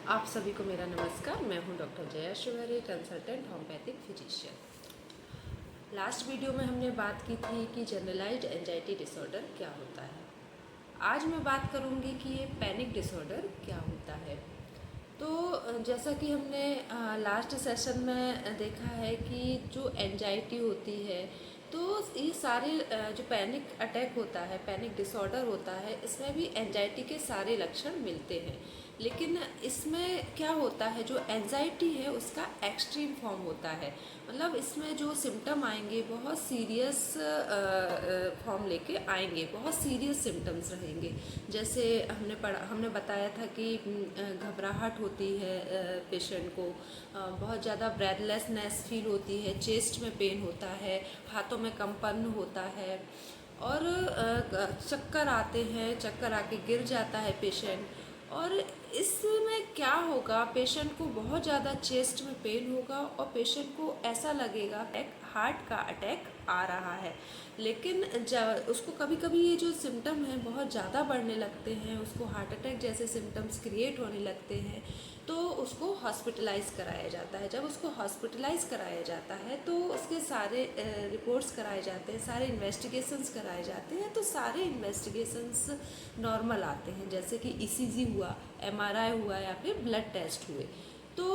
आप सभी को मेरा नमस्कार। मैं हूं doctor Jaya Shivhare, consultant homeopathic physician. Last video में हमने बात की थी कि जनरलाइज्ड एंजाइटी डिसऑर्डर क्या होता है। आज मैं बात करूंगी कि ये पैनिक डिसऑर्डर क्या होता है। तो जैसा कि हमने लास्ट सेशन में देखा है कि जो एंजाइटी होती है, तो ये सारे जो पैनिक अटैक होता है, पैनिक डिसऑर्डर होता है, इसमें भी एंजाइटी के सारे लक्षण मिलते हैं। लेकिन इसमें क्या होता है, जो एंजाइटी है उसका एक्सट्रीम फॉर्म होता है। मतलब इसमें जो सिम्टम आएंगे बहुत सीरियस फॉर्म लेके आएंगे, बहुत सीरियस सिम्टम्स रहेंगे। जैसे हमने बताया था कि घबराहट होती है पेशेंट को, बहुत ज़्यादा ब्रेथलेसनेस फील होती है, चेस्ट में पेन होता है, हाथों में कंपन होता है और चक्कर आते हैं, चक्कर आके गिर जाता है पेशेंट। और इसमें क्या होगा, पेशेंट को बहुत ज़्यादा चेस्ट में पेन होगा और पेशेंट को ऐसा लगेगा हार्ट का अटैक आ रहा है। लेकिन जब उसको कभी कभी ये जो सिम्टम हैं बहुत ज़्यादा बढ़ने लगते हैं, उसको हार्ट अटैक जैसे सिम्टम्स क्रिएट होने लगते हैं, तो उसको हॉस्पिटलाइज कराया जाता है। जब उसको हॉस्पिटलाइज कराया जाता है तो उसके सारे रिपोर्ट्स कराए जाते हैं, सारे इन्वेस्टिगेशंस कराए जाते हैं। तो सारे इन्वेस्टिगेशंस नॉर्मल आते हैं, जैसे कि ईसीजी हुआ, एमआरआई हुआ या फिर ब्लड टेस्ट हुए। तो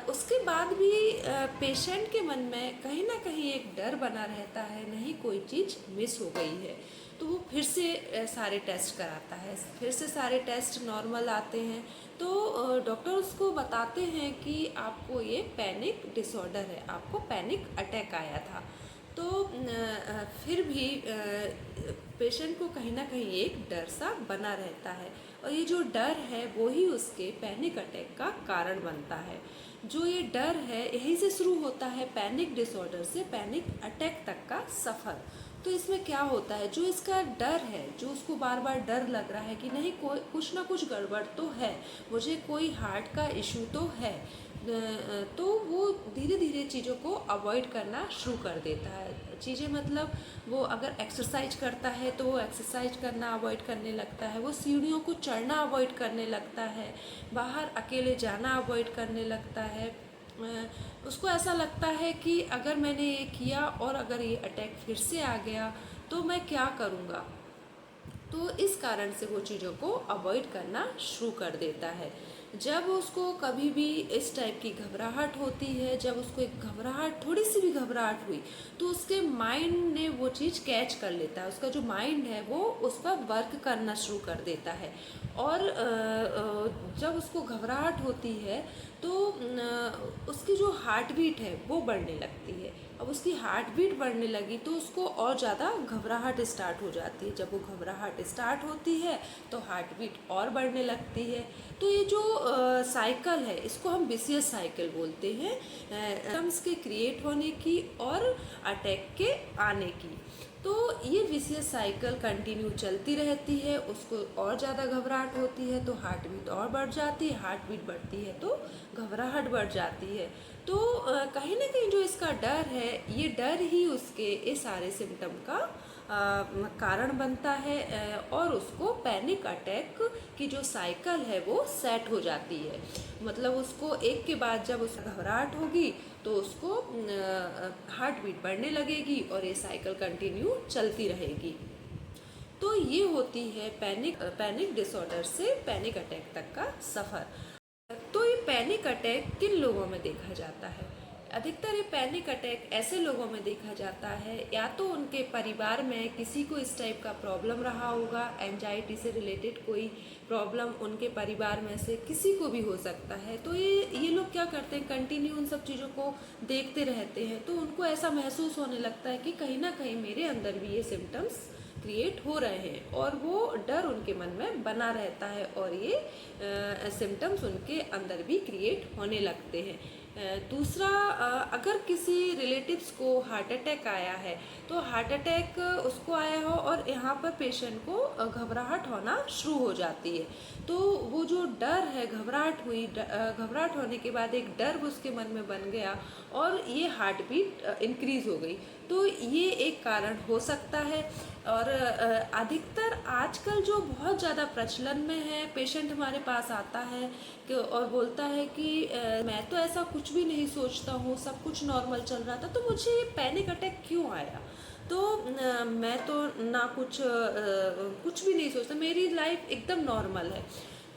उसके बाद भी पेशेंट के मन में कहीं ना कहीं एक डर बना रहता है, नहीं कोई चीज़ मिस हो गई है। तो वो फिर से सारे टेस्ट कराता है, फिर से सारे टेस्ट नॉर्मल आते हैं। तो डॉक्टर उसको बताते हैं कि आपको ये पैनिक डिसऑर्डर है, आपको पैनिक अटैक आया था। तो फिर भी पेशेंट को कहीं ना कहीं एक डर सा बना रहता है, और ये जो डर है वो ही उसके पैनिक अटैक का कारण बनता है। जो ये डर है यहीं से शुरू होता है, पैनिक डिसऑर्डर से पैनिक अटैक तक का सफ़र। तो इसमें क्या होता है, जो इसका डर है, जो उसको बार बार डर लग रहा है कि नहीं कोई कुछ ना कुछ गड़बड़ तो है, मुझे कोई हार्ट का इशू तो है, तो वो धीरे धीरे चीज़ों को अवॉइड करना शुरू कर देता है। चीज़ें मतलब वो अगर एक्सरसाइज करता है तो वो एक्सरसाइज करना अवॉइड करने लगता है, वो सीढ़ियों को चढ़ना अवॉइड करने लगता है, बाहर अकेले जाना अवॉइड करने लगता है। उसको ऐसा लगता है कि अगर मैंने ये किया और अगर ये अटैक फिर से आ गया तो मैं क्या करूँगा। तो इस कारण से वो चीज़ों को अवॉइड करना शुरू कर देता है। जब उसको कभी भी इस टाइप की घबराहट होती है, जब उसको एक घबराहट, थोड़ी सी भी घबराहट हुई, तो उसके माइंड ने वो चीज़ कैच कर लेता है, उसका जो माइंड है वो उस पर वर्क करना शुरू कर देता है। और जब उसको घबराहट होती है तो उसकी जो हार्ट बीट है वो बढ़ने लगती है। अब उसकी हार्ट बीट बढ़ने लगी तो उसको और ज़्यादा घबराहट स्टार्ट हो जाती है। जब वो घबराहट स्टार्ट होती है तो हार्ट बीट और बढ़ने लगती है। तो ये जो साइकिल है इसको हम विशियस साइकिल बोलते हैं, सिम्टम्स के क्रिएट होने की और अटैक के आने की। तो ये विशियस साइकिल कंटिन्यू चलती रहती है, उसको और ज़्यादा घबराहट होती है तो हार्ट बीट और बढ़ जाती है, हार्ट बीट बढ़ती है तो घबराहट बढ़ जाती है। तो कहीं ना कहीं जो इसका डर है, ये डर ही उसके इस सारे सिम्टम का कारण बनता है, और उसको पैनिक अटैक की जो साइकिल है वो सेट हो जाती है। मतलब उसको एक के बाद जब उस घबराहट होगी तो उसको हार्ट बीट बढ़ने लगेगी और ये साइकिल कंटिन्यू चलती रहेगी। तो ये होती है पैनिक डिसऑर्डर से पैनिक अटैक तक का सफ़र। तो ये पैनिक अटैक किन लोगों में देखा जाता है? अधिकतर ये पैनिक अटैक ऐसे लोगों में देखा जाता है, या तो उनके परिवार में किसी को इस टाइप का प्रॉब्लम रहा होगा, एंजाइटी से रिलेटेड कोई प्रॉब्लम उनके परिवार में से किसी को भी हो सकता है। तो ये लोग क्या करते हैं, कंटिन्यू उन सब चीज़ों को देखते रहते हैं, तो उनको ऐसा महसूस होने लगता है कि कहीं ना कहीं मेरे अंदर भी ये सिम्टम्स क्रिएट हो रहे हैं, और वो डर उनके मन में बना रहता है और ये सिम्टम्स उनके अंदर भी क्रिएट होने लगते हैं। दूसरा, अगर किसी रिलेटिव्स को हार्ट अटैक आया है तो हार्ट अटैक उसको आया हो और यहाँ पर पेशेंट को घबराहट होना शुरू हो जाती है, तो वो जो डर है, घबराहट हुई, घबराहट होने के बाद एक डर उसके मन में बन गया और ये हार्ट बीट इंक्रीज हो गई, तो ये एक कारण हो सकता है। और अधिकतर आजकल जो बहुत ज़्यादा प्रचलन में है, पेशेंट हमारे पास आता है कि और बोलता है कि मैं तो ऐसा कुछ भी नहीं सोचता हूँ, सब कुछ नॉर्मल चल रहा था, तो मुझे ये पैनिक अटैक क्यों आया। तो मैं तो ना कुछ भी नहीं सोचता, मेरी लाइफ एकदम नॉर्मल है।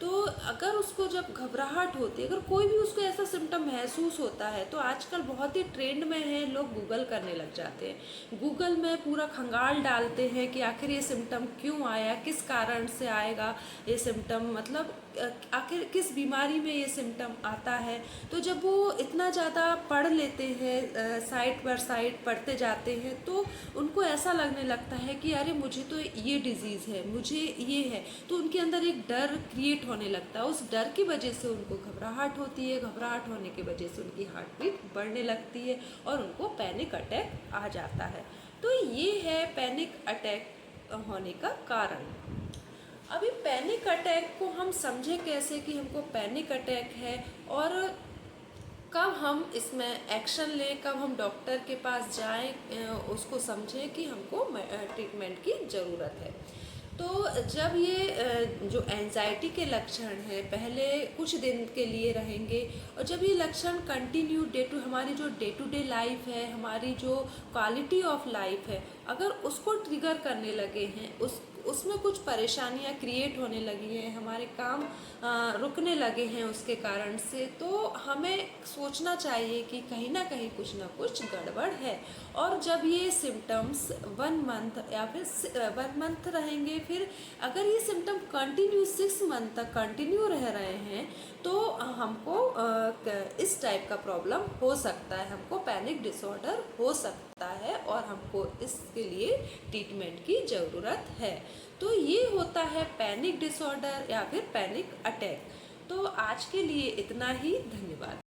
तो अगर उसको जब घबराहट होती है, अगर कोई भी उसको ऐसा सिम्टम महसूस होता है, तो आजकल बहुत ही ट्रेंड में है, लोग गूगल करने लग जाते हैं, गूगल में पूरा खंगाल डालते हैं कि आखिर ये सिम्टम क्यों आया, किस कारण से आएगा ये सिम्टम, मतलब आखिर किस बीमारी में ये सिम्टम आता है। तो जब वो इतना ज़्यादा पढ़ लेते हैं, साइट पर साइट पढ़ते जाते हैं, तो उनको ऐसा लगने लगता है कि अरे मुझे तो ये डिज़ीज़ है, मुझे ये है, तो उनके अंदर एक डर क्रिएट होने लगता है। उस डर की वजह से उनको घबराहट होती है, घबराहट होने की वजह से उनकी हार्ट बीट बढ़ने लगती है और उनको पैनिक अटैक आ जाता है। तो ये है पैनिक अटैक होने का कारण। अभी पैनिक अटैक को हम समझे कैसे कि हमको पैनिक अटैक है, और कब हम इसमें एक्शन लें, कब हम डॉक्टर के पास जाएं, उसको समझें कि हमको ट्रीटमेंट की ज़रूरत है। तो जब ये जो एंजाइटी के लक्षण हैं पहले कुछ दिन के लिए रहेंगे, और जब ये लक्षण कंटिन्यू हमारी जो डे टू डे लाइफ है, हमारी जो क्वालिटी ऑफ लाइफ है, अगर उसको ट्रिगर करने लगे हैं, उसमें कुछ परेशानियां क्रिएट होने लगी हैं, हमारे काम रुकने लगे हैं उसके कारण से, तो हमें सोचना चाहिए कि कहीं ना कहीं कुछ ना कुछ गड़बड़ है। और जब ये सिम्टम्स 1 मंथ या फिर 1 मंथ रहेंगे, फिर अगर ये सिम्टम कंटिन्यू 6 मंथ तक कंटिन्यू रह रहे हैं, तो हमको इस टाइप का प्रॉब्लम हो सकता है, हमको पैनिक डिसऑर्डर हो सकता है और हमको इसके लिए ट्रीटमेंट की ज़रूरत है। तो ये होता है पैनिक डिसऑर्डर या फिर पैनिक अटैक। तो आज के लिए इतना ही, धन्यवाद।